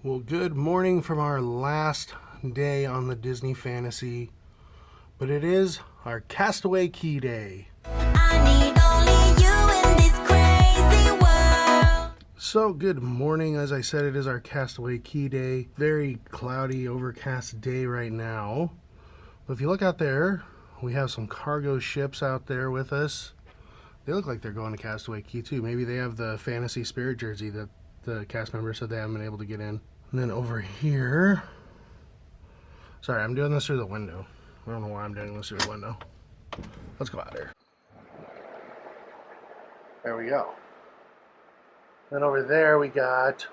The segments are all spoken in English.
Well, good morning from our last day on the Disney Fantasy, but it is our Castaway Cay day. I need only you in this crazy world. So, good morning. As I said, it is our Castaway Cay day. Very cloudy, overcast day right now. But if you look out there, we have some cargo ships out there with us. They look like they're going to Castaway Cay too. Maybe they have the Fantasy Spirit jersey that the cast members said they haven't been able to get in. And then over here, sorry, I'm doing this through the window. I don't know why I'm doing this through the window. Let's go out there. There we go. Then over there we got,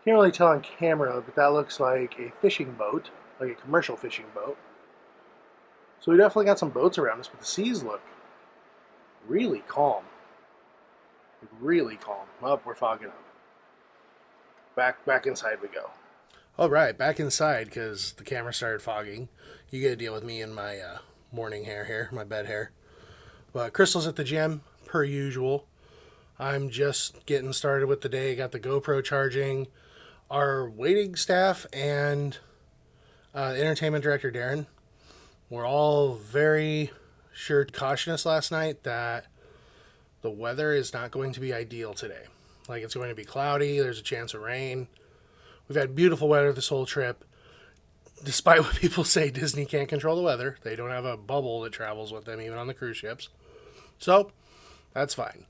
can't really tell on camera, but that looks like a fishing boat, like a commercial fishing boat. So we definitely got some boats around us, but the seas look really calm. Like really calm. Oh, we're fogging up. Back inside we go. All right, back inside because the camera started fogging. You got to deal with me and my morning hair here, my bed hair. But Crystal's at the gym, per usual. I'm just getting started with the day. Got the GoPro charging. Our waiting staff and entertainment director, Darren, were all very cautious last night that the weather is not going to be ideal today. Like, it's going to be cloudy, there's a chance of rain. We've had beautiful weather this whole trip. Despite what people say, Disney can't control the weather. They don't have a bubble that travels with them, even on the cruise ships. So, that's fine.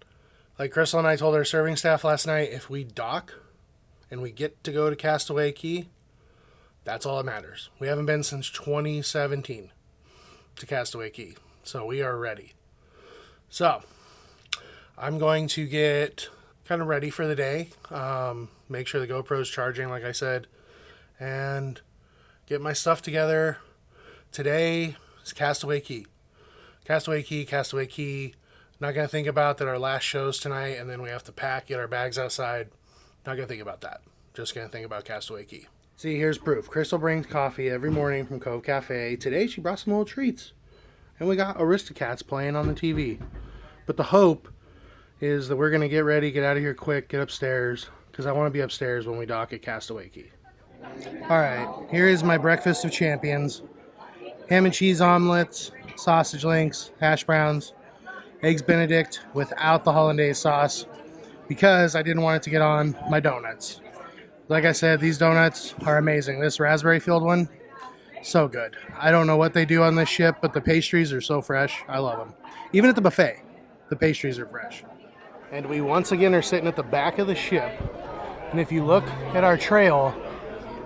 Like Crystal and I told our serving staff last night, if we dock and we get to go to Castaway Cay, that's all that matters. We haven't been since 2017 to Castaway Cay. So we are ready. So, I'm going to get kind of ready for the day. Make sure the GoPro's charging, like I said, and get my stuff together. Today is Castaway Cay. Castaway Cay, Castaway Cay. Not going to think about that our last show's tonight and then we have to pack, get our bags outside. Not going to think about that. Just going to think about Castaway Cay. See, here's proof. Crystal brings coffee every morning from Cove Cafe. Today she brought some little treats. And we got Aristocats playing on the TV. But the hope is that we're going to get ready, get out of here quick, get upstairs, because I want to be upstairs when we dock at Castaway Cay. Alright, here is my breakfast of champions. Ham and cheese omelets, sausage links, hash browns, eggs Benedict without the hollandaise sauce, because I didn't want it to get on my donuts. Like I said, these donuts are amazing. This raspberry filled one, so good. I don't know what they do on this ship, but the pastries are so fresh. I love them. Even at the buffet, the pastries are fresh. And we once again are sitting at the back of the ship. And if you look at our trail,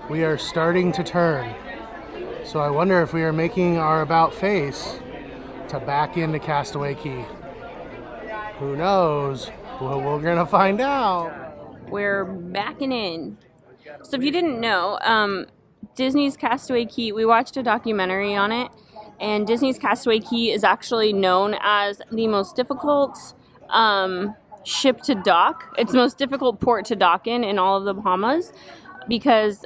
we are starting to turn. So I wonder if we are making our about face to back into Castaway Cay. Who knows? Well, we're going to find out. We're backing in. So if you didn't know, Disney's Castaway Cay, we watched a documentary on it, and Disney's Castaway Cay is actually known as the most difficult ship to dock. It's the most difficult port to dock in all of the Bahamas, because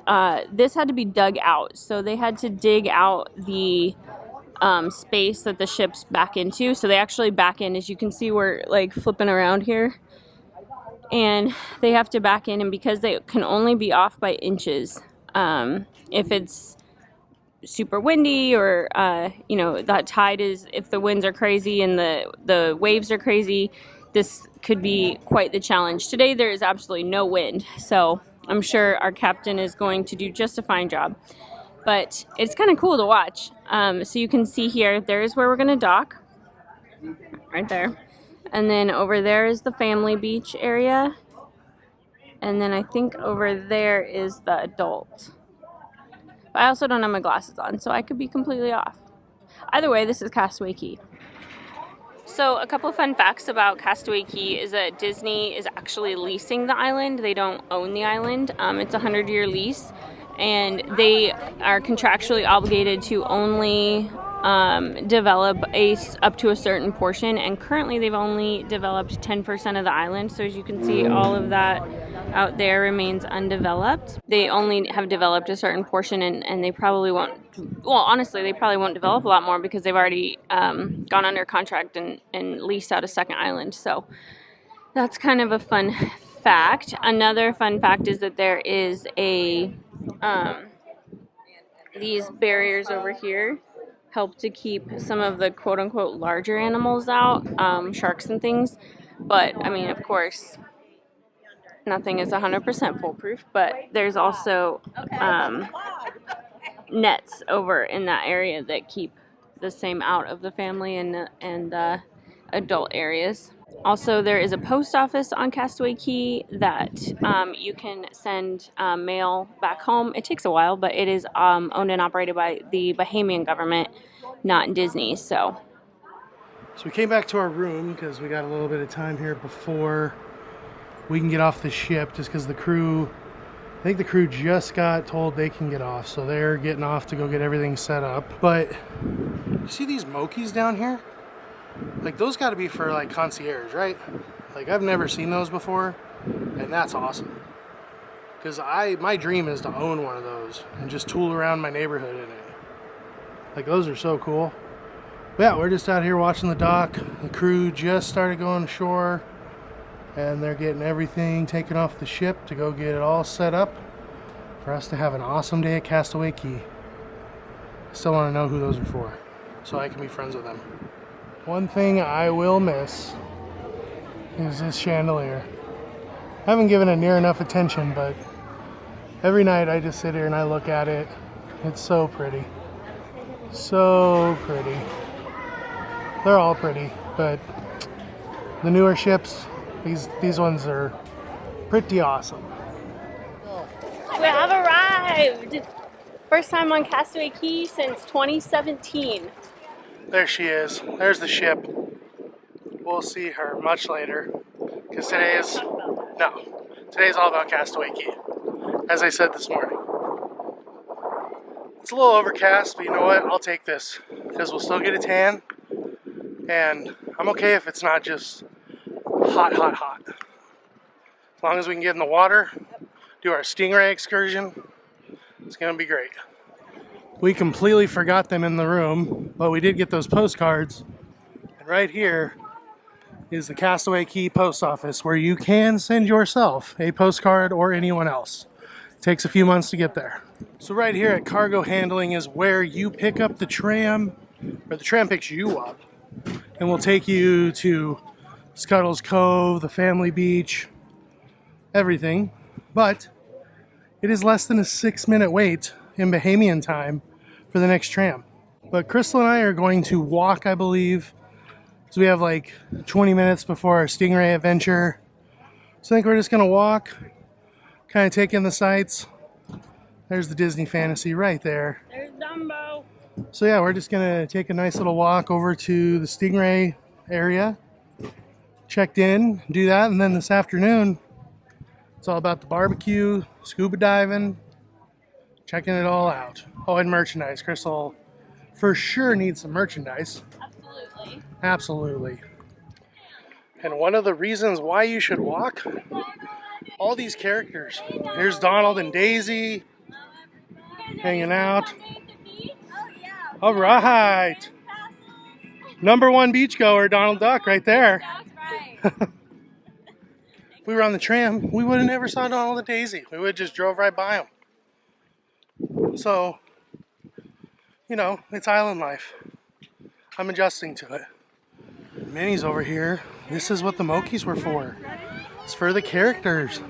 this had to be dug out. So they had to dig out the space that the ship's back into. So they actually back in, as you can see, we're like flipping around here. And they have to back in, and because they can only be off by inches, if it's super windy or, that tide is, if the winds are crazy and the waves are crazy, this could be quite the challenge. Today there is absolutely no wind, so I'm sure our captain is going to do just a fine job. But it's kind of cool to watch. So you can see here, there's where we're going to dock, right there. And then over there is the family beach area. And then I think over there is the adult. But I also don't have my glasses on, so I could be completely off. Either way, this is Castaway Cay. So a couple of fun facts about Castaway Cay is that Disney is actually leasing the island. They don't own the island. It's a 100-year lease, and they are contractually obligated to only develop up to a certain portion, and currently they've only developed 10% of the island. So as you can see, all of that out there remains undeveloped. They only have developed a certain portion, and they probably won't, well, honestly, they probably won't develop a lot more because they've already gone under contract and leased out a second island. So that's kind of a fun fact. Another fun fact is that there is a these barriers over here help to keep some of the quote-unquote larger animals out, sharks and things. But I mean, of course, nothing is 100% foolproof, but there's also nets over in that area that keep the same out of the family and adult areas. Also, there is a post office on Castaway Cay that you can send mail back home. It takes a while, but it is owned and operated by the Bahamian government, not Disney. So we came back to our room because we got a little bit of time here before we can get off the ship, just because the crew, I think the crew just got told they can get off, so they're getting off to go get everything set up. But you see these mokies down here? Like, those got to be for like concierge, right? Like, I've never seen those before, and that's awesome. Because my dream is to own one of those and just tool around my neighborhood in it. Like, those are so cool. But yeah, we're just out here watching the dock. The crew just started going ashore, and they're getting everything taken off the ship to go get it all set up for us to have an awesome day at Castaway Cay. Still want to know who those are for, so I can be friends with them. One thing I will miss is this chandelier. I haven't given it near enough attention, but every night I just sit here and I look at it. It's so pretty. So pretty. They're all pretty, but the newer ships, these ones are pretty awesome. we have arrived. First time on Castaway Cay since 2017. There she is. There's the ship. We'll see her much later, because today's all about Castaway Cay, as I said this morning. It's a little overcast, but you know what? I'll take this, because we'll still get a tan, and I'm okay if it's not just hot, hot, hot. As long as we can get in the water, do our Stingray excursion, it's going to be great. We completely forgot them in the room, but we did get those postcards. And right here is the Castaway Cay post office, where you can send yourself a postcard or anyone else. It takes a few months to get there. So right here at cargo handling is where you pick up the tram, or the tram picks you up, and will take you to Scuttle's Cove, the family beach, everything. But it is less than a 6-minute wait in Bahamian time for the next tram. But Crystal and I are going to walk, I believe. So we have like 20 minutes before our Stingray adventure. So I think we're just gonna walk, kind of take in the sights. There's the Disney Fantasy right there. There's Dumbo. So yeah, we're just gonna take a nice little walk over to the Stingray area. Checked in, do that, and then this afternoon, it's all about the barbecue, scuba diving, checking it all out. Oh, and merchandise. Crystal for sure needs some merchandise. Absolutely. Absolutely. And one of the reasons why you should walk, all these characters. Here's Donald and Daisy hanging out. All right. #1 beachgoer, Donald Duck, right there. If we were on the tram, we would have never saw Donald and Daisy. We would have just drove right by them. So, you know, it's island life. I'm adjusting to it. Minnie's over here. This is what the Mokies were for. It's for the characters.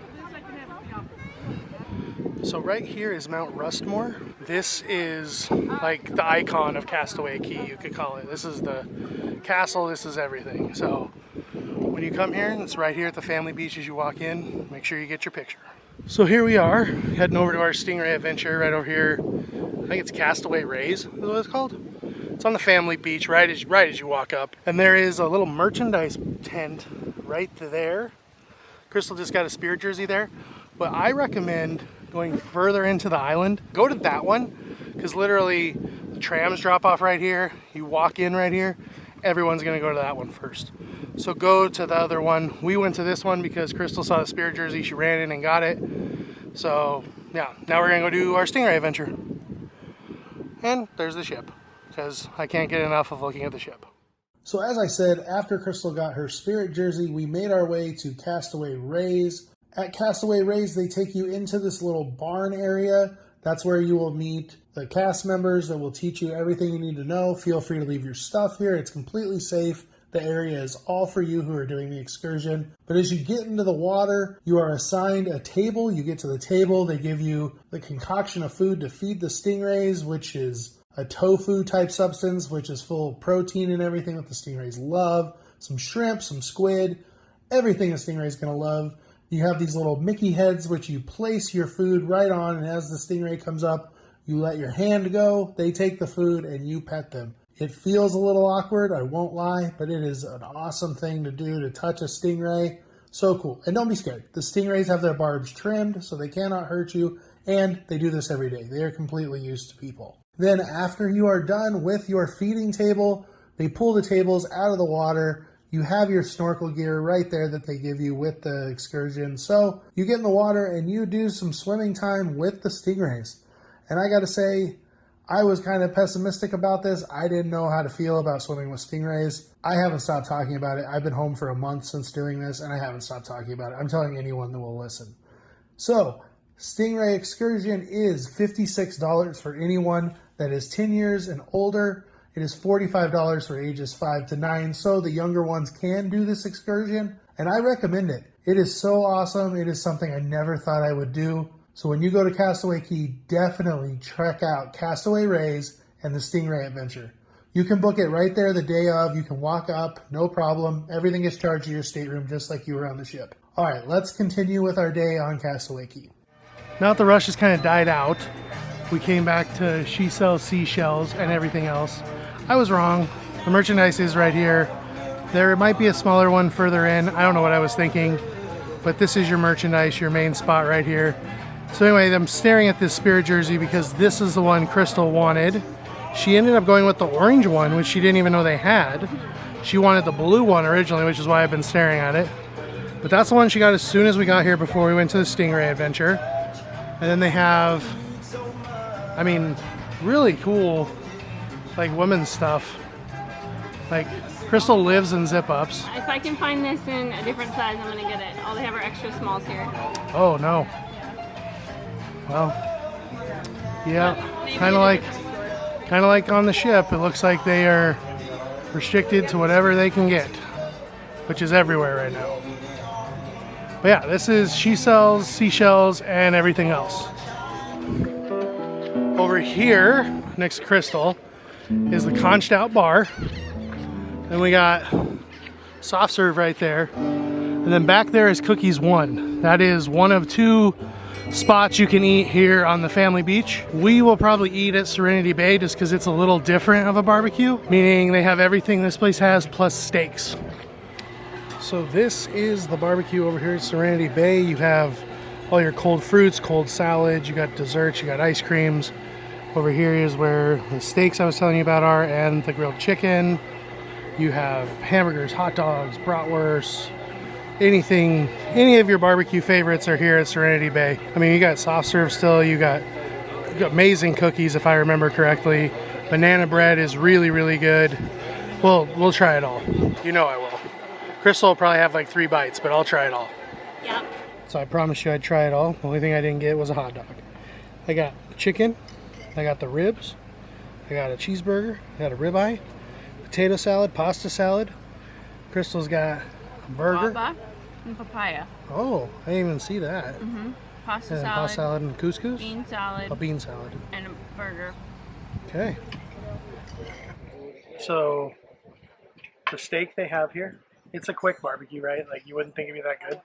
So right here is Mount Rustmore. This is like the icon of Castaway Cay, you could call it. This is the castle, this is everything. So when you come here, it's right here at the family beach as you walk in. Make sure you get your picture. So here we are, heading over to our Stingray adventure right over here. I think it's Castaway Rays is what it's called. It's on the family beach right as you walk up. And there is a little merchandise tent right there. Crystal just got a Spirit jersey there. But I recommend going further into the island. Go to that one, because literally the trams drop off right here. You walk in right here. Everyone's gonna go to that one first. So go to the other one. We went to this one because Crystal saw the Spirit jersey. She ran in and got it. So yeah, now we're gonna go do our Stingray adventure. And there's the ship, because I can't get enough of looking at the ship. So as I said, after Crystal got her Spirit jersey, we made our way to Castaway Rays. At Castaway Rays, they take you into this little barn area. That's where you will meet the cast members that will teach you everything you need to know. Feel free to leave your stuff here. It's completely safe. The area is all for you who are doing the excursion. But as you get into the water, you are assigned a table. You get to the table. They give you the concoction of food to feed the stingrays, which is a tofu type substance, which is full of protein and everything that the stingrays love. Some shrimp, some squid, everything a stingray is going to love. You have these little Mickey heads, which you place your food right on, and as the stingray comes up, you let your hand go, they take the food, and you pet them. It feels a little awkward, I won't lie, but it is an awesome thing to do, to touch a stingray. So cool. And don't be scared. The stingrays have their barbs trimmed, so they cannot hurt you, and they do this every day. They are completely used to people. Then after you are done with your feeding table, they pull the tables out of the water. You have your snorkel gear right there that they give you with the excursion. So you get in the water and you do some swimming time with the stingrays. And I got to say, I was kind of pessimistic about this. I didn't know how to feel about swimming with stingrays. I haven't stopped talking about it. I've been home for a month since doing this, and I haven't stopped talking about it. I'm telling anyone that will listen. So, Stingray excursion is $56 for anyone that is 10 years and older. It is $45 for ages 5 to 9, so the younger ones can do this excursion, and I recommend it. It is so awesome. It is something I never thought I would do. So when you go to Castaway Cay, definitely check out Castaway Rays and the Stingray Adventure. You can book it right there the day of. You can walk up, no problem. Everything is charged to your stateroom just like you were on the ship. All right, let's continue with our day on Castaway Cay. Now that the rush has kind of died out, we came back to She Sells Seashells and everything else. I was wrong. The merchandise is right here. There might be a smaller one further in. I don't know what I was thinking, but this is your merchandise, your main spot right here. So anyway, I'm staring at this Spirit jersey because this is the one Crystal wanted. She ended up going with the orange one, which she didn't even know they had. She wanted the blue one originally, which is why I've been staring at it. But that's the one she got as soon as we got here before we went to the Stingray Adventure. And then they have, I mean, really cool, like women's stuff. Like, Crystal lives in zip-ups. If I can find this in a different size, I'm gonna get it. All they have are extra smalls here. Oh no. Well, yeah, kind of like on the ship. It looks like they are restricted to whatever they can get, which is everywhere right now. But yeah, this is She Sells Seashells and everything else. Over here, next to Crystal, is the Conched Out Bar. And we got soft serve right there. And then back there is Cookies One. That is one of 2 spots you can eat here on the family beach. We will probably eat at Serenity Bay just because it's a little different of a barbecue, meaning they have everything this place has plus steaks. So this is the barbecue over here at Serenity Bay. You have all your cold fruits, cold salads, you got desserts, you got ice creams. Over here is where the steaks I was telling you about are, and the grilled chicken. You have hamburgers, hot dogs, bratwurst, anything, any of your barbecue favorites are here at Serenity Bay. I mean, you got soft serve still, you got amazing cookies if I remember correctly. Banana bread is really, really good. We'll try it all. You know I will. Crystal will probably have like 3 bites, but I'll try it all. Yep. So I promised you I'd try it all. The only thing I didn't get was a hot dog. I got chicken, I got the ribs, I got a cheeseburger, I got a ribeye, potato salad, pasta salad. Crystal's got a burger. Guava and papaya. Oh, I didn't even see that. Pasta And salad. pasta salad and couscous? Bean salad. A bean salad. And a burger. Okay. So, the steak they have here, it's a quick barbecue, right? Like, you wouldn't think it'd be that good.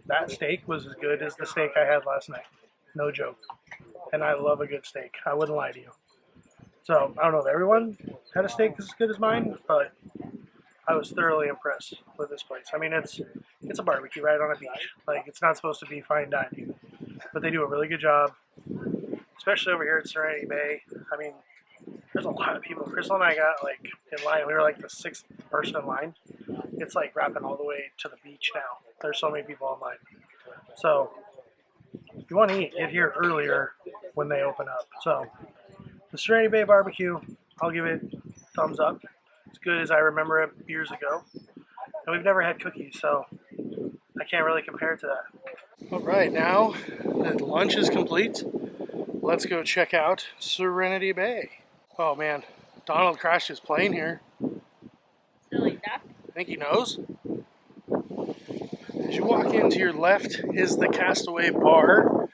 That steak was as good as the steak I had last night. No joke. And I love a good steak. I wouldn't lie to you. So, I don't know if everyone had a steak as good as mine, but I was thoroughly impressed with this place. I mean, it's a barbecue right on a beach. Like, it's not supposed to be fine dining. But they do a really good job, especially over here at Serenity Bay. I mean, there's a lot of people. Crystal and I got, like, in line. We were, like, the 6th person in line. It's, like, wrapping all the way to the beach now. There's so many people in line. So, if you want to eat, get here earlier when they open up. So, the Serenity Bay barbecue, I'll give it thumbs up. As good as I remember it years ago. And we've never had cookies, so I can't really compare it to that. All right, now that lunch is complete, let's go check out Serenity Bay. Oh man, Donald crashed his plane here. Silly duck. I think he knows. As you walk in, to your left is the Castaway bar.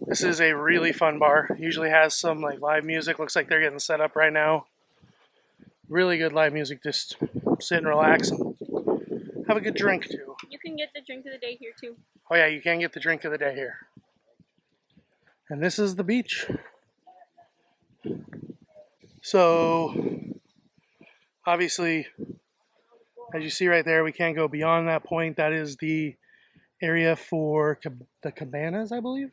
This is a really fun bar. Usually has some like live music. Looks like they're getting set up right now. Really good live music. Just sit and relax and have a good drink too. You can get the drink of the day here too. Oh yeah, you can get the drink of the day here. And this is the beach. So obviously, as you see right there, we can't go beyond that point. That is the area for the cabanas, I believe.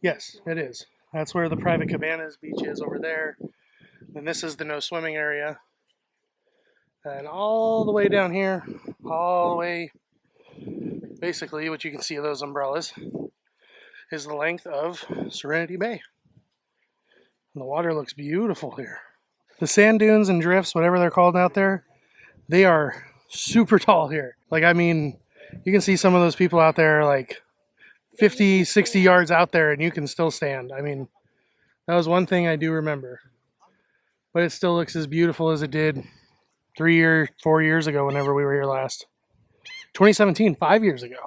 Yes, it is. That's where the private cabanas beach is over there. And this is the no swimming area. And all the way down here, all the way, basically what you can see of those umbrellas is the length of Serenity Bay. And the water looks beautiful here. The sand dunes and drifts, whatever they're called out there, they are super tall here. Like, I mean, you can see some of those people out there like 50, 60 yards out there and you can still stand. I mean, that was one thing I do remember. But it still looks as beautiful as it did 4 years ago whenever we were here last. 2017, 5 years ago.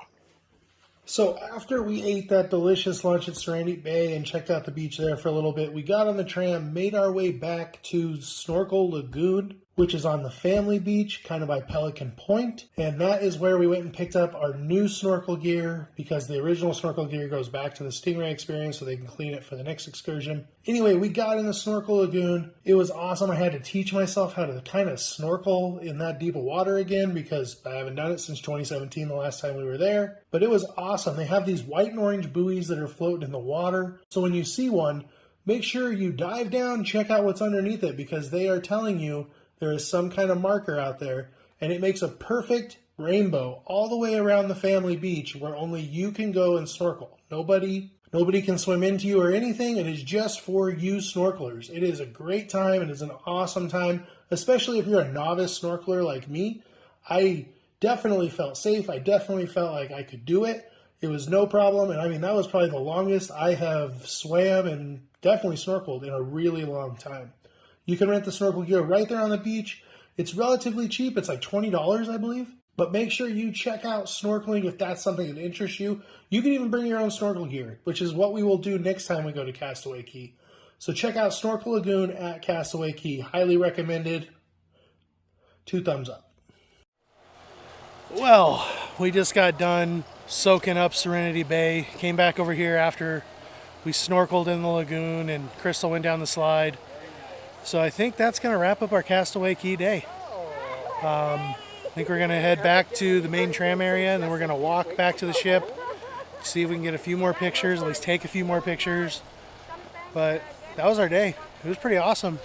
So after we ate that delicious lunch at Serenity Bay and checked out the beach there for a little bit, we got on the tram, made our way back to Snorkel Lagoon, which is on the family beach, kind of by Pelican Point. And that is where we went and picked up our new snorkel gear, because the original snorkel gear goes back to the Stingray experience so they can clean it for the next excursion. Anyway, we got in the Snorkel Lagoon. It was awesome. I had to teach myself how to kind of snorkel in that deep of water again, because I haven't done it since 2017, the last time we were there. But it was awesome. They have these white and orange buoys that are floating in the water. So when you see one, make sure you dive down, check out what's underneath it, because they are telling you there is some kind of marker out there, and it makes a perfect rainbow all the way around the family beach where only you can go and snorkel. Nobody can swim into you or anything. It is just for you snorkelers. It is a great time. It is an awesome time, especially if you're a novice snorkeler like me. I definitely felt safe. I definitely felt like I could do it. It was no problem. And I mean, that was probably the longest I have swam and definitely snorkeled in a really long time. You can rent the snorkel gear right there on the beach. It's relatively cheap. It's like $20, I believe. But make sure you check out snorkeling if that's something that interests you. You can even bring your own snorkel gear, which is what we will do next time we go to Castaway Cay. So check out Snorkel Lagoon at Castaway Cay. Highly recommended. 2 thumbs up. Well, we just got done soaking up Serenity Bay. Came back over here after we snorkeled in the lagoon and Crystal went down the slide. So I think that's going to wrap up our Castaway Cay day. I think we're going to head back to the main tram area, and then we're going to walk back to the ship, see if we can get a few more pictures, at least take a few more pictures. But that was our day. It was pretty awesome.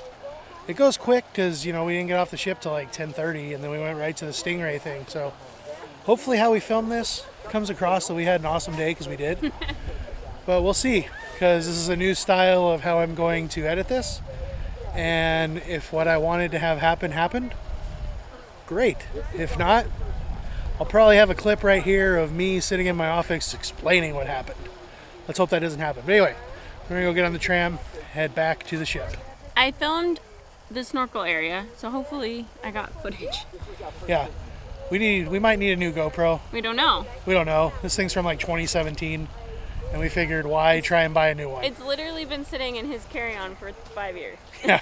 It goes quick because, you know, we didn't get off the ship till like 10:30, and then we went right to the Stingray thing. So hopefully how we filmed this comes across that we had an awesome day, because we did. But we'll see, because this is a new style of how I'm going to edit this. And if what I wanted to have happen happened, great. If not, I'll probably have a clip right here of me sitting in my office explaining what happened. Let's hope that doesn't happen. But anyway, we're gonna go get on the tram, head back to the ship. I filmed the snorkel area, so hopefully I got footage. Yeah, we might need a new GoPro. We don't know. We don't know. This thing's from like 2017, and we figured why try and buy a new one. It's literally been sitting in his carry-on for 5 years. Yeah,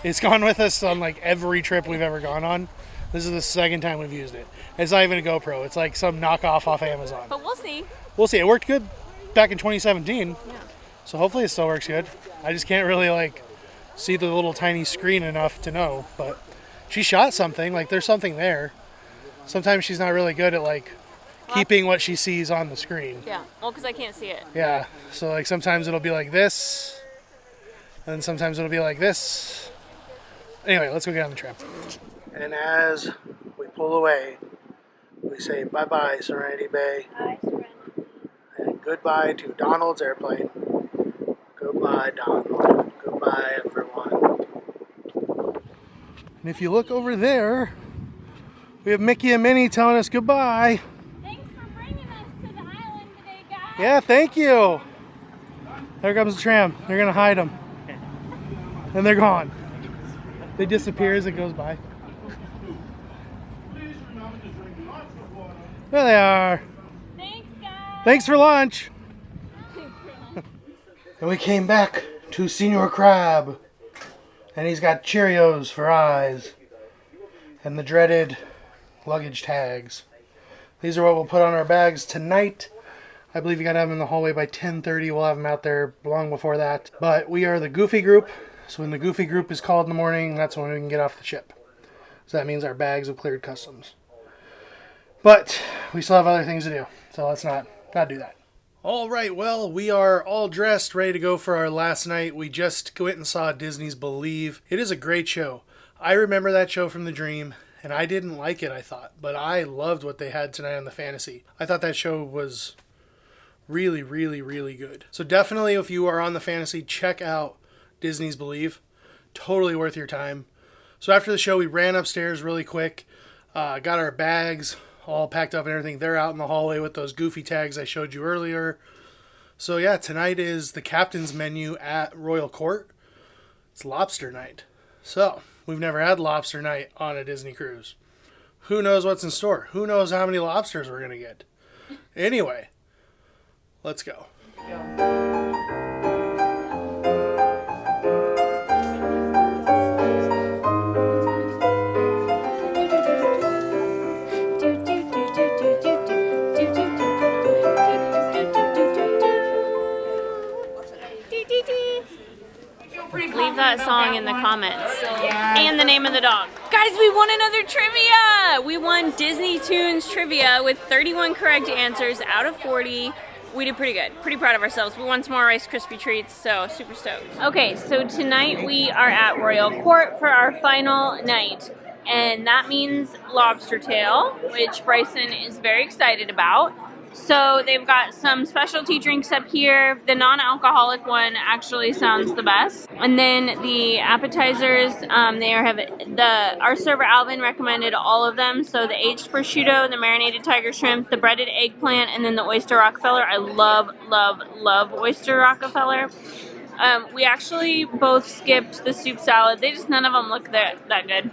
it's gone with us on like every trip we've ever gone on. This is the second time we've used it. It's not even a GoPro. It's like some knockoff off Amazon. But we'll see. We'll see. It worked good back in 2017. Yeah. So hopefully it still works good. I just can't really like see the little tiny screen enough to know. But she shot something. Like there's something there. Sometimes she's not really good at like keeping what she sees on the screen. Yeah. Well, because I can't see it. Yeah. So like sometimes it'll be like this. And sometimes it'll be like this. Anyway, let's go get on the tram. And as we pull away, we say bye-bye, Serenity Bay. Bye, Serenity. And goodbye to Donald's airplane. Goodbye, Donald. Goodbye, everyone. And if you look over there, we have Mickey and Minnie telling us goodbye. Thanks, Yeah, thank you. There comes the tram. They're gonna hide them. And they're gone. They disappear as it goes by. There they are. Thanks, guys. Thanks for lunch. And we came back to Senior Crab. And he's got Cheerios for eyes. And the dreaded luggage tags. These are what we'll put on our bags tonight. I believe you gotta have them in the hallway by 10:30. We'll have them out there long before that. But we are the Goofy group. So when the Goofy group is called in the morning, that's when we can get off the ship. So that means our bags have cleared customs. But we still have other things to do. So let's not do that. All right, well, we are all dressed, ready to go for our last night. We just went and saw Disney's Believe. It is a great show. I remember that show from the dream, and I didn't like it, I thought. But I loved what they had tonight on the Fantasy. I thought that show was really, really, really good. So definitely, if you are on the Fantasy, check out Disney's Believe. Totally worth your time. So after the show, we ran upstairs really quick, got our bags all packed up and everything. They're out in the hallway with those Goofy tags I showed you earlier. So yeah, tonight is the captain's menu at Royal Court. It's lobster night. So we've never had lobster night on a Disney cruise. Who knows what's in store? Who knows how many lobsters we're going to get? Anyway, let's go. Leave that song in the comments. And the name of the dog. Guys, we won another trivia! We won Disney Tunes trivia with 31 correct answers out of 40. We did pretty good. Pretty proud of ourselves. We won some more Rice Krispie treats, so super stoked. Okay, so tonight we are at Royal Court for our final night. And that means lobster tail, which Bryson is very excited about. So they've got some specialty drinks up here. The non-alcoholic one actually sounds the best. And then the appetizers, our server Alvin recommended all of them. So the aged prosciutto, the marinated tiger shrimp, the breaded eggplant, and then the oyster Rockefeller. I love, love, love oyster Rockefeller. We actually both skipped the soup salad. None of them look that good.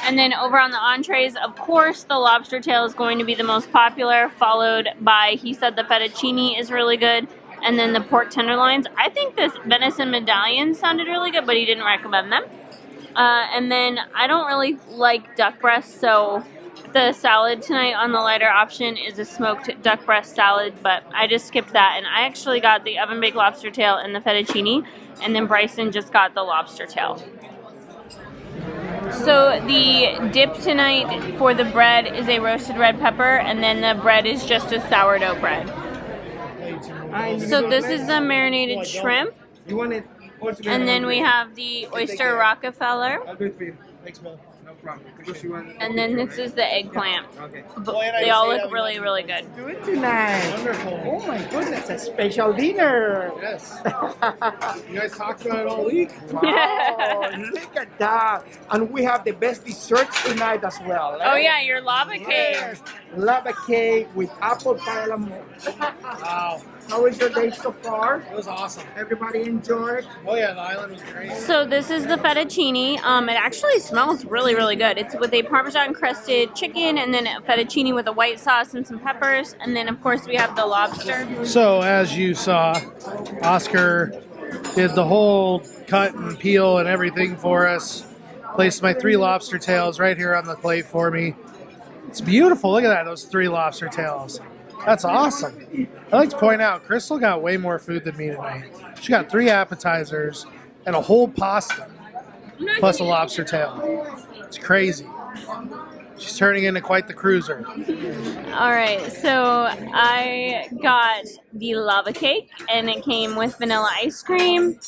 And then over on the entrees, of course, the lobster tail is going to be the most popular, followed by, he said the fettuccine is really good, and then the pork tenderloins. I think this venison medallion sounded really good, but he didn't recommend them. And then I don't really like duck breast, so the salad tonight on the lighter option is a smoked duck breast salad, but I just skipped that. And I actually got the oven-baked lobster tail and the fettuccine, and then Bryson just got the lobster tail. So the dip tonight for the bread is a roasted red pepper, and then the bread is just a sourdough bread. So this is the marinated shrimp, and then we have the oyster Rockefeller, I'll do it for you. Thanks, Mel. No problem. Because you want... and then this is the eggplant. Okay. They all look really, really good. Do it tonight. Wonderful. Oh my goodness, a special dinner. Yes. You guys talked about it all week. Wow, look at that. And we have the best desserts tonight as well. Oh yeah, your lava cake. Yes. Lava cake with apple pie lamon. Wow. How was your day so far? It was awesome. Everybody enjoyed? Oh yeah, the island was great. So this is the fettuccine. It actually smells really, really good. It's with a Parmesan crusted chicken, and then a fettuccine with a white sauce and some peppers, and then of course we have the lobster. So as you saw, Oscar did the whole cut and peel and everything for us. Placed my 3 lobster tails right here on the plate for me. It's beautiful. Look at that, those 3 lobster tails. That's awesome. I'd like to point out, Crystal got way more food than me tonight. She got 3 appetizers and a whole pasta, plus a lobster tail. It's crazy. She's turning into quite the cruiser. All right, so I got the lava cake, and it came with vanilla ice cream.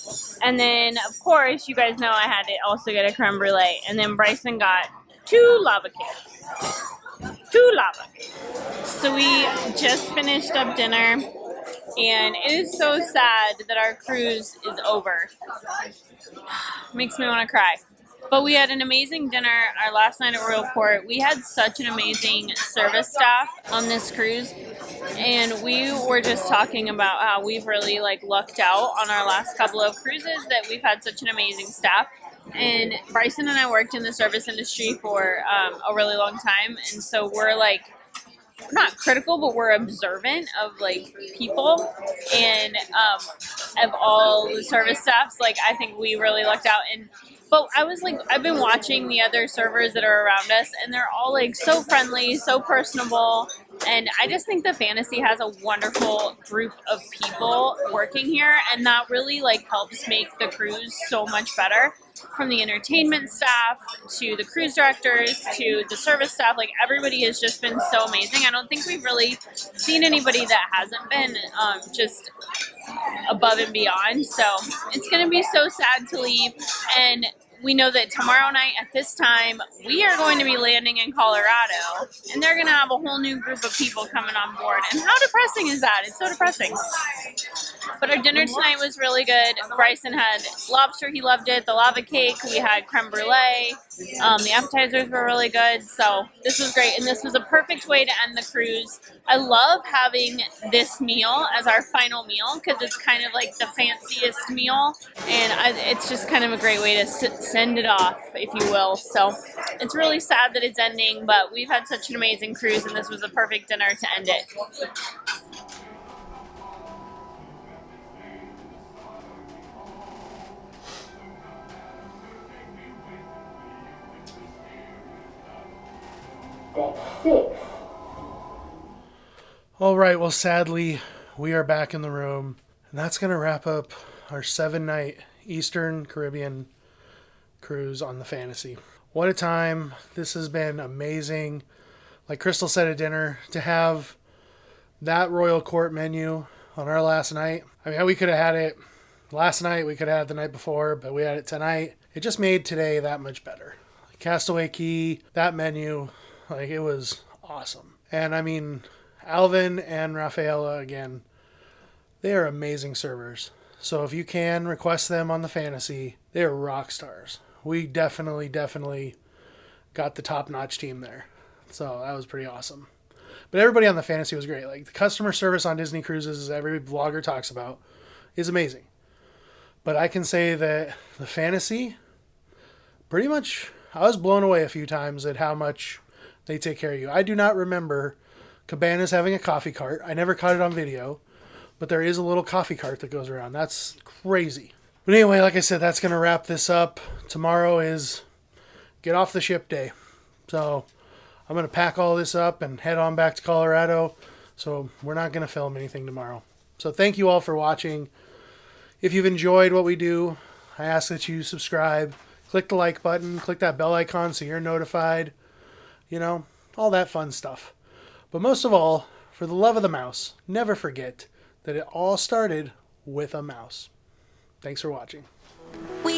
And then, of course, you guys know I had to also get a creme brulee. And then Bryson got 2 lava cakes. 2 lava. So we just finished up dinner, and it is so sad that our cruise is over. Makes me want to cry. But we had an amazing dinner our last night at Royal Port. We had such an amazing service staff on this cruise, and we were just talking about how we've really like lucked out on our last couple of cruises that we've had such an amazing staff. And Bryson and I worked in the service industry for a really long time, and so we're like not critical, but we're observant of like people and of all the service staffs. Like I think we really lucked out. And but I was like, I've been watching the other servers that are around us, and they're all like so friendly, so personable. And I just think the Fantasy has a wonderful group of people working here, and that really like helps make the cruise so much better. From the entertainment staff to the cruise directors to the service staff, like everybody has just been so amazing. I don't think we've really seen anybody that hasn't been just above and beyond. So it's going to be so sad to leave. And we know that tomorrow night at this time, we are going to be landing in Colorado, and they're going to have a whole new group of people coming on board. And how depressing is that? It's so depressing. But our dinner tonight was really good. Bryson had lobster. He loved it. The lava cake. We had creme brulee. The appetizers were really good. So this was great. And this was a perfect way to end the cruise. I love having this meal as our final meal because it's kind of like the fanciest meal. And it's just kind of a great way to send it off, if you will. So it's really sad that it's ending, but we've had such an amazing cruise, and this was a perfect dinner to end it. All right, well, sadly, we are back in the room, and that's going to wrap up our 7-night Eastern Caribbean cruise on the Fantasy. What a time. This has been amazing. Like Crystal said at dinner, to have that Royal Court menu on our last night. I mean, we could have had it last night, we could have had it the night before, but we had it tonight. It just made today that much better. Castaway Cay, that menu, like it was awesome. And I mean, Alvin and Rafaela, again, they are amazing servers. So if you can request them on the Fantasy, they are rock stars. We definitely got the top-notch team there. So that was pretty awesome. But everybody on the Fantasy was great. Like the customer service on Disney Cruises, as every vlogger talks about, is amazing. But I can say that the Fantasy, pretty much, I was blown away a few times at how much they take care of you. I do not remember Cabanas having a coffee cart. I never caught it on video, but there is a little coffee cart that goes around. That's crazy. But anyway, like I said, that's going to wrap this up. Tomorrow is get off the ship day. So I'm going to pack all this up and head on back to Colorado. So we're not going to film anything tomorrow. So thank you all for watching. If you've enjoyed what we do, I ask that you subscribe, click the like button, click that bell icon so you're notified. You know, all that fun stuff. But most of all, for the love of the mouse, never forget that it all started with a mouse. Thanks for watching. We